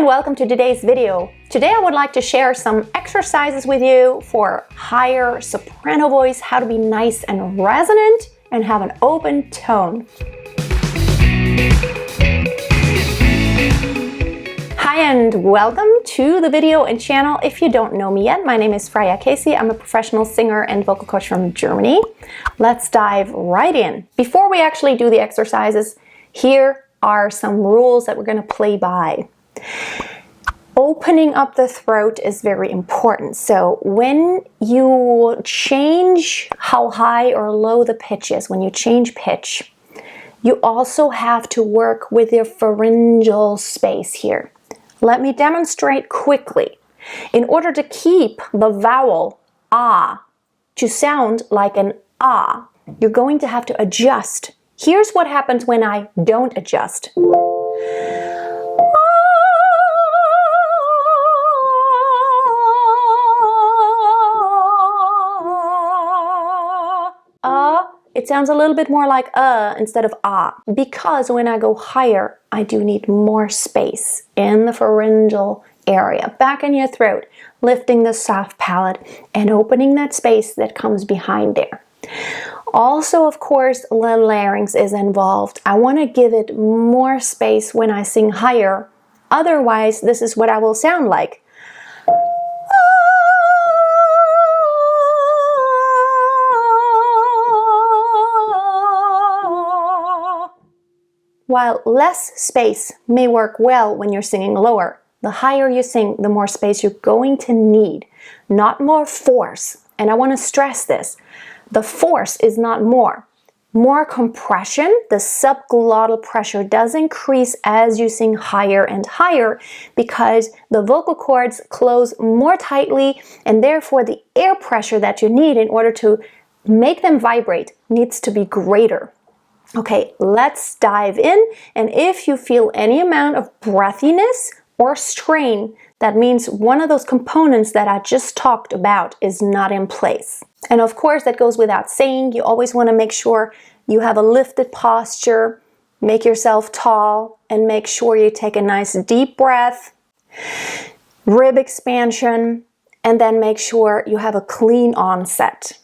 and welcome to today's video. Today I would like to share some exercises with you for higher soprano voice, how to be nice and resonant and have an open tone. Hi and welcome to the video and channel. If you don't know me yet, my name is Freya. I'm a professional singer and vocal coach from Germany. Let's dive right in. Before we actually do the exercises, here are some rules that we're going to play by. Opening up the throat is very important. So when you change how high or low the pitch is, when you change pitch, you also have to work with your pharyngeal space here. Let me demonstrate quickly. In order to keep the vowel ah to sound like an ah, you're going to have to adjust. Here's what happens when I don't adjust. It sounds a little bit more like instead of ah, because when I go higher, I do need more space in the pharyngeal area, back in your throat, lifting the soft palate and opening that space that comes behind there. Also, of course, the larynx is involved. I want to give it more space when I sing higher. Otherwise, this is what I will sound like. While less space may work well when you're singing lower, the higher you sing, the more space you're going to need, not more force. And I want to stress this. The force is not more. More compression, the subglottal pressure does increase as you sing higher and higher because the vocal cords close more tightly and therefore the air pressure that you need in order to make them vibrate needs to be greater. Okay, let's dive in, and if you feel any amount of breathiness or strain, that means one of those components that I just talked about is not in place. And of course, that goes without saying. You always want to make sure you have a lifted posture, make yourself tall, and make sure you take a nice deep breath, rib expansion, and then make sure you have a clean onset.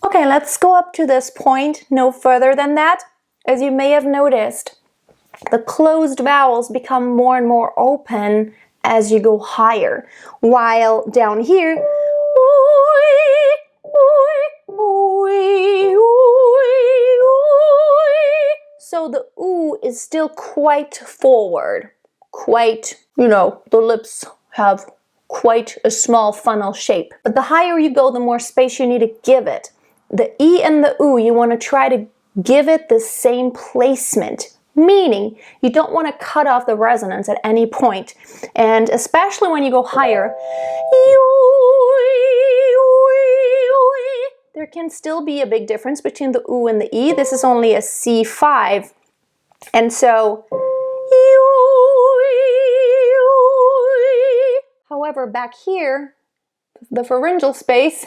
Okay, let's go up to this point, no further than that. As you may have noticed, the closed vowels become more and more open as you go higher, while down here, so the ooh is still quite forward, quite, you know, the lips have quite a small funnel shape. But the higher you go, the more space you need to give it. The E and the ooh, you want to try to give it the same placement, meaning you don't want to cut off the resonance at any point. And especially when you go higher, there can still be a big difference between the ooh and the E. This is only a C5. And so, however, back here, the pharyngeal space,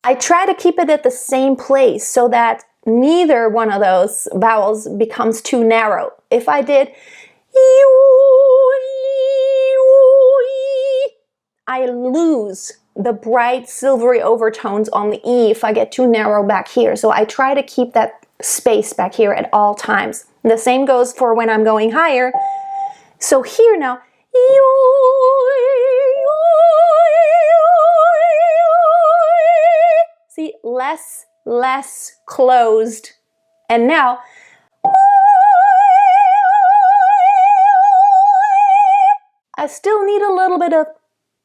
I try to keep it at the same place so that neither one of those vowels becomes too narrow. If I did, I lose the bright silvery overtones on the E if I get too narrow back here. So I try to keep that space back here at all times. The same goes for when I'm going higher. So here now, see, less closed. And now, I still need a little bit of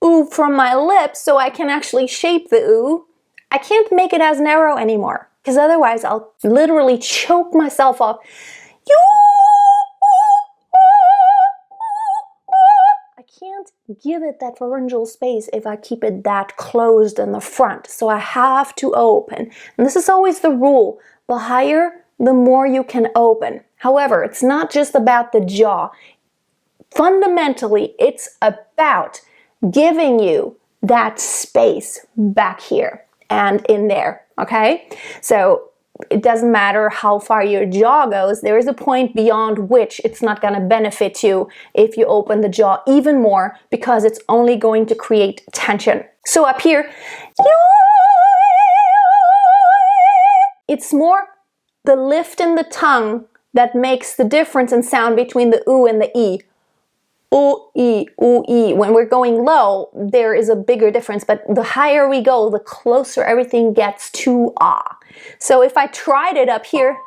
ooh from my lips so I can actually shape the ooh. I can't make it as narrow anymore because otherwise I'll literally choke myself off. I can't give it that pharyngeal space if I keep it that closed in the front. So I have to open. And this is always the rule. The higher, the more you can open. However, it's not just about the jaw. Fundamentally, it's about giving you that space back here and in there, okay? So it doesn't matter how far your jaw goes, there is a point beyond which it's not going to benefit you if you open the jaw even more because it's only going to create tension. So up here, it's more the lift in the tongue that makes the difference in sound between the ooh and the E. Ooh, E, ooh, E. When we're going low, there is a bigger difference, but the higher we go, the closer everything gets to ah. So if I tried it up here,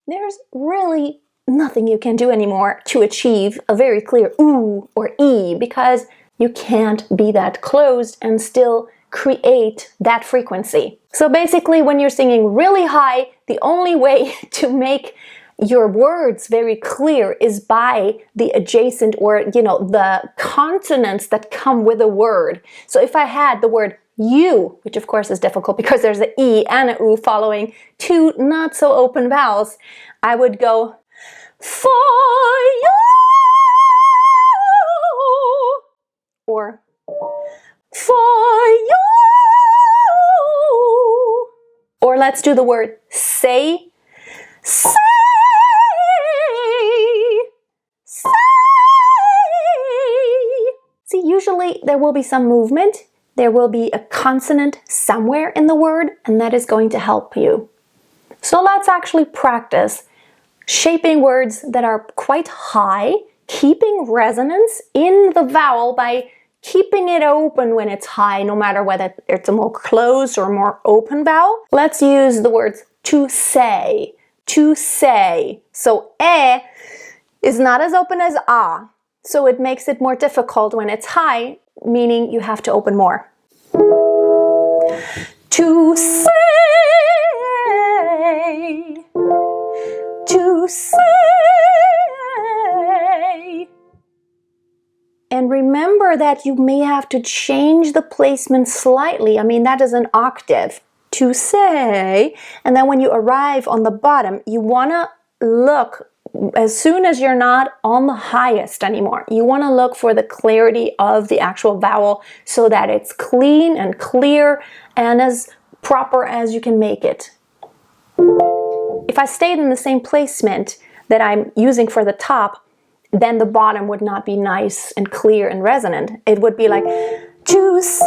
there's really nothing you can do anymore to achieve a very clear ooh or E because you can't be that closed and still create that frequency. So basically when you're singing really high, the only way to make your words very clear is by the adjacent or, you know, the consonants that come with a word. So if I had the word you, which of course is difficult because there's an E and an oo following two not so open vowels, I would go for you or for you. Or let's do the word say, say, say. See, usually there will be some movement. There will be a consonant somewhere in the word, and that is going to help you. So let's actually practice shaping words that are quite high, keeping resonance in the vowel by keeping it open when it's high, no matter whether it's a more closed or more open vowel. Let's use the words to say, to say. So is not as open as ah, so it makes it more difficult when it's high, meaning you have to open more. To say, to say. And remember that you may have to change the placement slightly. I mean, that is an octave. To say, and then when you arrive on the bottom, you want to look, as soon as you're not on the highest anymore, you want to look for the clarity of the actual vowel so that it's clean and clear and as proper as you can make it. If I stayed in the same placement that I'm using for the top, then the bottom would not be nice and clear and resonant. It would be like, to say,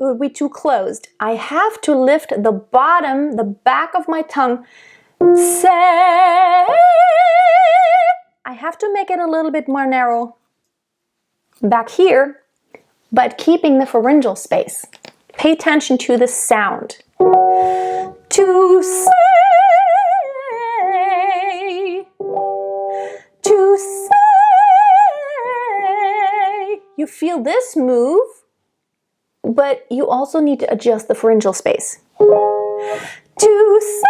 it would be too closed. I have to lift the bottom, the back of my tongue. Say. I have to make it a little bit more narrow back here, but keeping the pharyngeal space. Pay attention to the sound. To say. To say. You feel this move, but you also need to adjust the pharyngeal space. To say.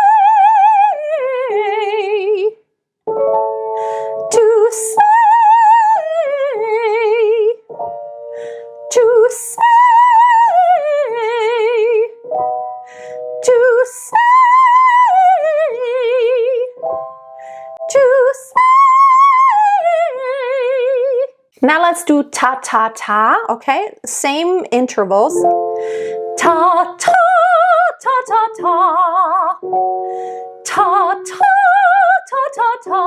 To say. To say. To say. To say. Now let's do ta ta ta, okay? Same intervals. Ta ta ta ta ta. Ta ta ta ta ta.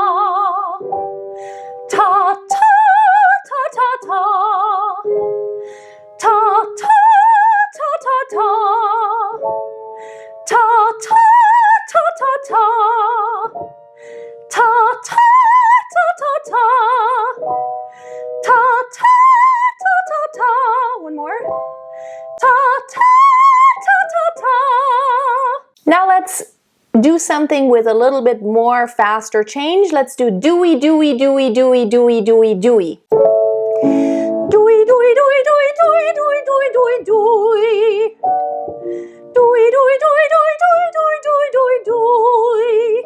Ta ta ta ta ta. Ta ta ta ta ta. Ta ta ta ta ta. Ta ta ta ta ta. Ta ta ta ta ta. One more. Ta ta ta ta ta. Now let's do something with a little bit more faster change. Let's do dewey, dewey, dewey, dewey, dewey, dewey, dewey. Dewey, dewey, dewey, dewey, dewey, dewey, dewey, dewey, dewey. Dewey, dewey, dewey, dewey, dewey, dewey, dewey, dewey, dewey.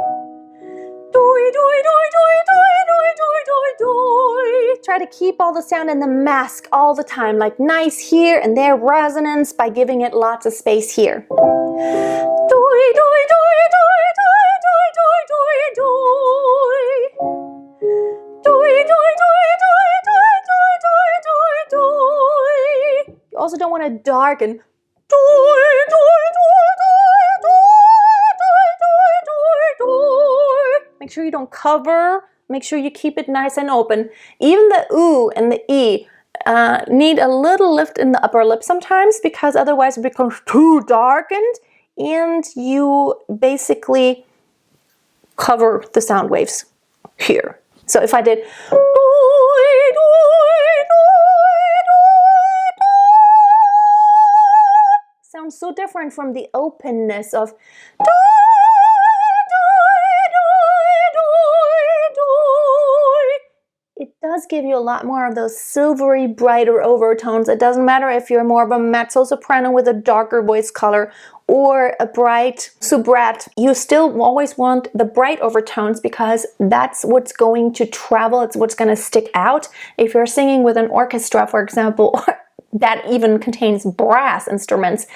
Dewey, dewey, dewey, dewey, dewey, dewey, dewey, dewey, dewey. Try to keep all the sound in the mask all the time, like nice here and there resonance by giving it lots of space here. Dewey, dewey, dewey, dewey, dewey, dewey, dewey, dewey, dewey. Dewey, dewey, dewey, dewey, dewey, dewey, dewey, dewey, dewey. You also don't want to darken. Dewey, dewey, dewey, dewey, dewey, dewey, dewey, dewey. Make sure you don't cover. Make sure you keep it nice and open. Even the oo and the e need a little lift in the upper lip sometimes, because otherwise it becomes too darkened and you basically cover the sound waves here. So if I did sounds so different from the openness of it does give you a lot more of those silvery, brighter overtones. It doesn't matter if you're more of a mezzo soprano with a darker voice color or a bright soubrette. You still always want the bright overtones because that's what's going to travel. It's what's going to stick out. If you're singing with an orchestra, for example, that even contains brass instruments,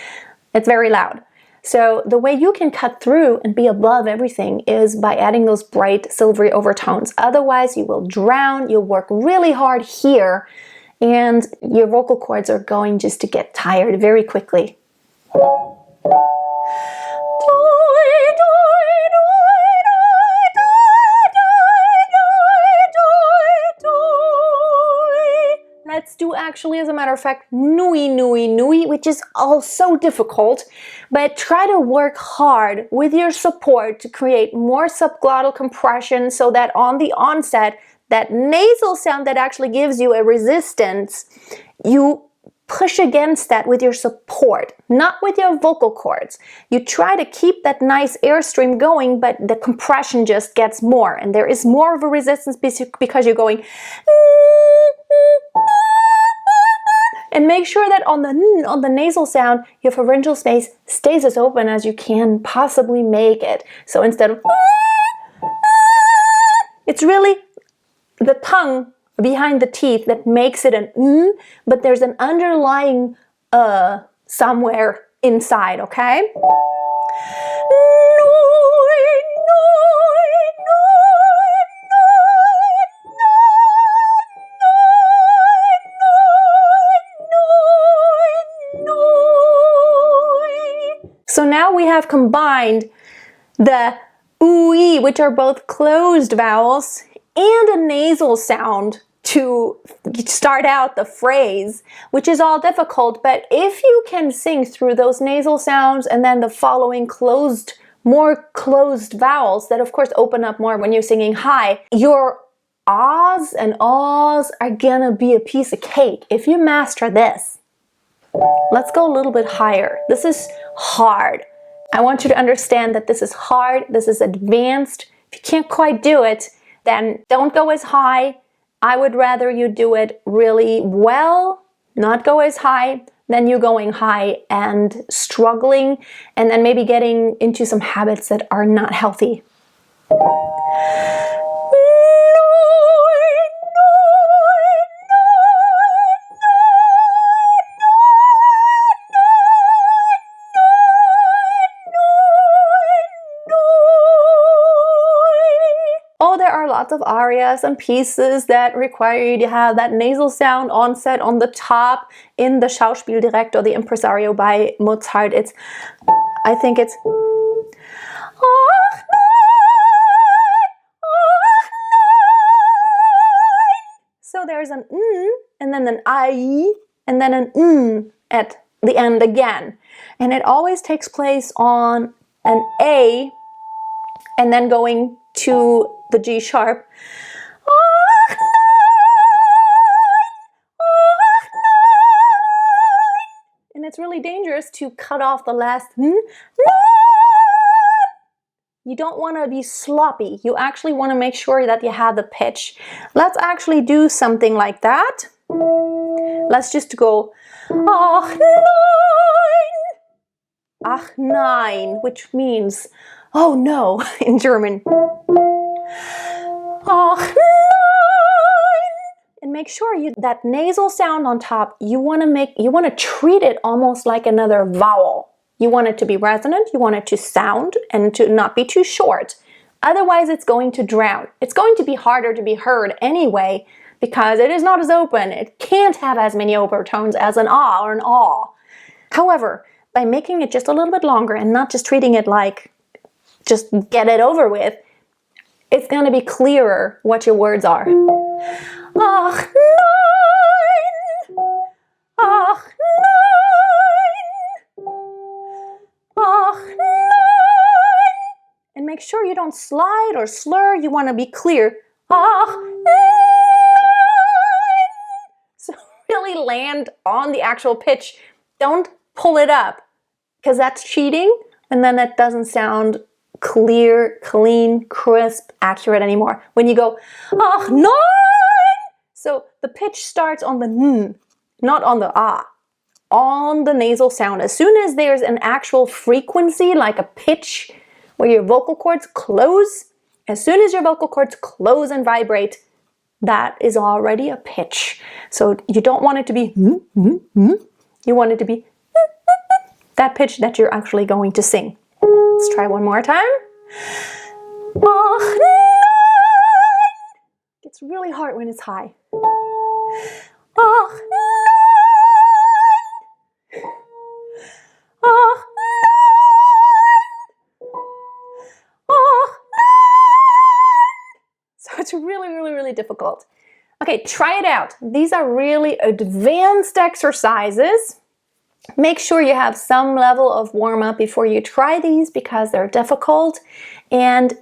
it's very loud. So the way you can cut through and be above everything is by adding those bright silvery overtones. Otherwise you will drown, you'll work really hard here, and your vocal cords are going just to get tired very quickly. Let's do actually, as a matter of fact, nui, nui, nui, which is also difficult, but try to work hard with your support to create more subglottal compression so that on the onset, that nasal sound that actually gives you a resistance, you push against that with your support, not with your vocal cords. You try to keep that nice airstream going, but the compression just gets more, and there is more of a resistance because you're going. And make sure that on the nasal sound, your pharyngeal space stays as open as you can possibly make it. So instead of, it's really the tongue behind the teeth that makes it an but there's an underlying somewhere inside, okay? So now we have combined the ooey, which are both closed vowels, and a nasal sound to start out the phrase, which is all difficult. But if you can sing through those nasal sounds and then the following more closed vowels that of course open up more when you're singing high, your ahs and ahs are gonna be a piece of cake if you master this. Let's go a little bit higher. This is hard. I want you to understand that this is hard, this is advanced. If you can't quite do it, then don't go as high. I would rather you do it really well, not go as high, than you going high and struggling and then maybe getting into some habits that are not healthy. Lots of arias and pieces that require you to have that nasal sound onset on the top in the Schauspieldirekt or the Impresario by Mozart. I think it's so there's an and then an I and then an at the end again. And it always takes place on an A and then going to the G sharp. And it's really dangerous to cut off the last You don't want to be sloppy. You actually want to make sure that you have the pitch. Let's actually do something like that. Let's just go ach nein, which means oh no in German. And make sure that nasal sound on top, you want to treat it almost like another vowel. You want it to be resonant, you want it to sound and to not be too short. Otherwise it's going to drown. It's going to be harder to be heard anyway because it is not as open. It can't have as many overtones as an ah or an aw. However, by making it just a little bit longer and not just treating it like just get it over with, it's going to be clearer what your words are. Ach nein, ach nein, ach nein. And make sure you don't slide or slur. You want to be clear. Ach nein. So really land on the actual pitch. Don't pull it up because that's cheating and then it doesn't sound clear, clean, crisp, accurate anymore. When you go, ach nein! So the pitch starts on the n, not on the ah, on the nasal sound. As soon as there's an actual frequency, like a pitch, where your vocal cords close, as soon as your vocal cords close and vibrate, that is already a pitch. So you don't want it to be you want it to be that pitch that you're actually going to sing. Let's try one more time. It's really hard when it's high. So it's really difficult. Okay, try it out. These are really advanced exercises. Make sure you have some level of warm-up before you try these because they're difficult. And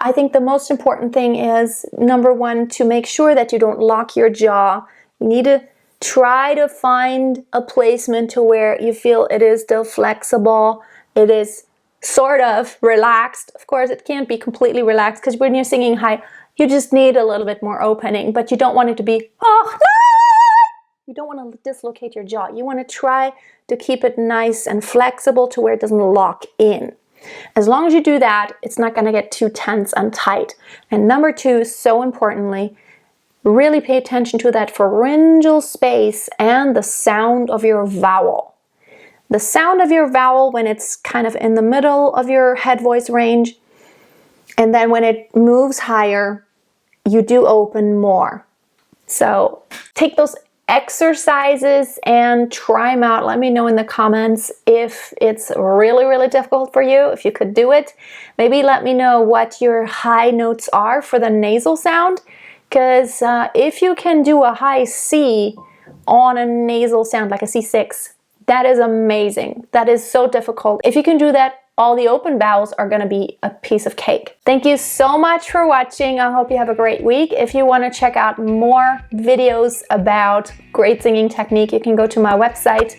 I think the most important thing is, number one, to make sure that you don't lock your jaw. You need to try to find a placement to where you feel it is still flexible. It is sort of relaxed. Of course, it can't be completely relaxed because when you're singing high, you just need a little bit more opening, but you don't want it to be, oh, no! You don't want to dislocate your jaw. You want to try to keep it nice and flexible to where it doesn't lock in. As long as you do that, it's not going to get too tense and tight. And number two, so importantly, really pay attention to that pharyngeal space and the sound of your vowel. The sound of your vowel when it's kind of in the middle of your head voice range, and then when it moves higher, you do open more. So take those exercises and try them out. Let me know in the comments if it's really difficult for you, if you could do it. Maybe let me know what your high notes are for the nasal sound. because if you can do a high C on a nasal sound like a C6, that is amazing. That is so difficult. If you can do that, all the open vowels are going to be a piece of cake. Thank you so much for watching. I hope you have a great week. If you want to check out more videos about great singing technique, you can go to my website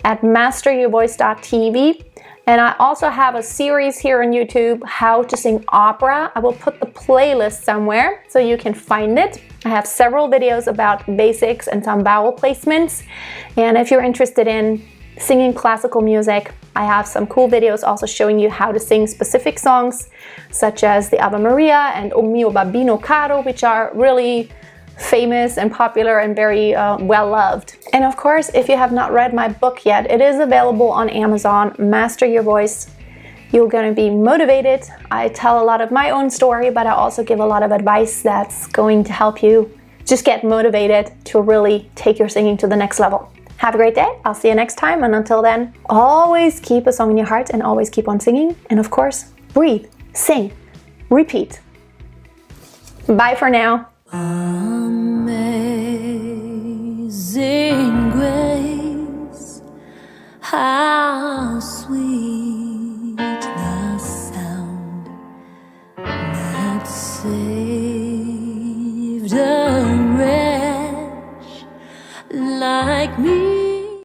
at masteryourvoice.tv. And I also have a series here on YouTube, How to Sing Opera. I will put the playlist somewhere so you can find it. I have several videos about basics and some vowel placements. And if you're interested in singing classical music, I have some cool videos also showing you how to sing specific songs, such as the Ave Maria and O mio babbino caro, which are really famous and popular and very well loved. And of course, if you have not read my book yet, it is available on Amazon, Master Your Voice. You're going to be motivated. I tell a lot of my own story, but I also give a lot of advice that's going to help you just get motivated to really take your singing to the next level. Have a great day. I'll see you next time. And until then, always keep a song in your heart and always keep on singing. And of course, breathe, sing, repeat. Bye for now. Amazing grace, how sweet the sound that saved us.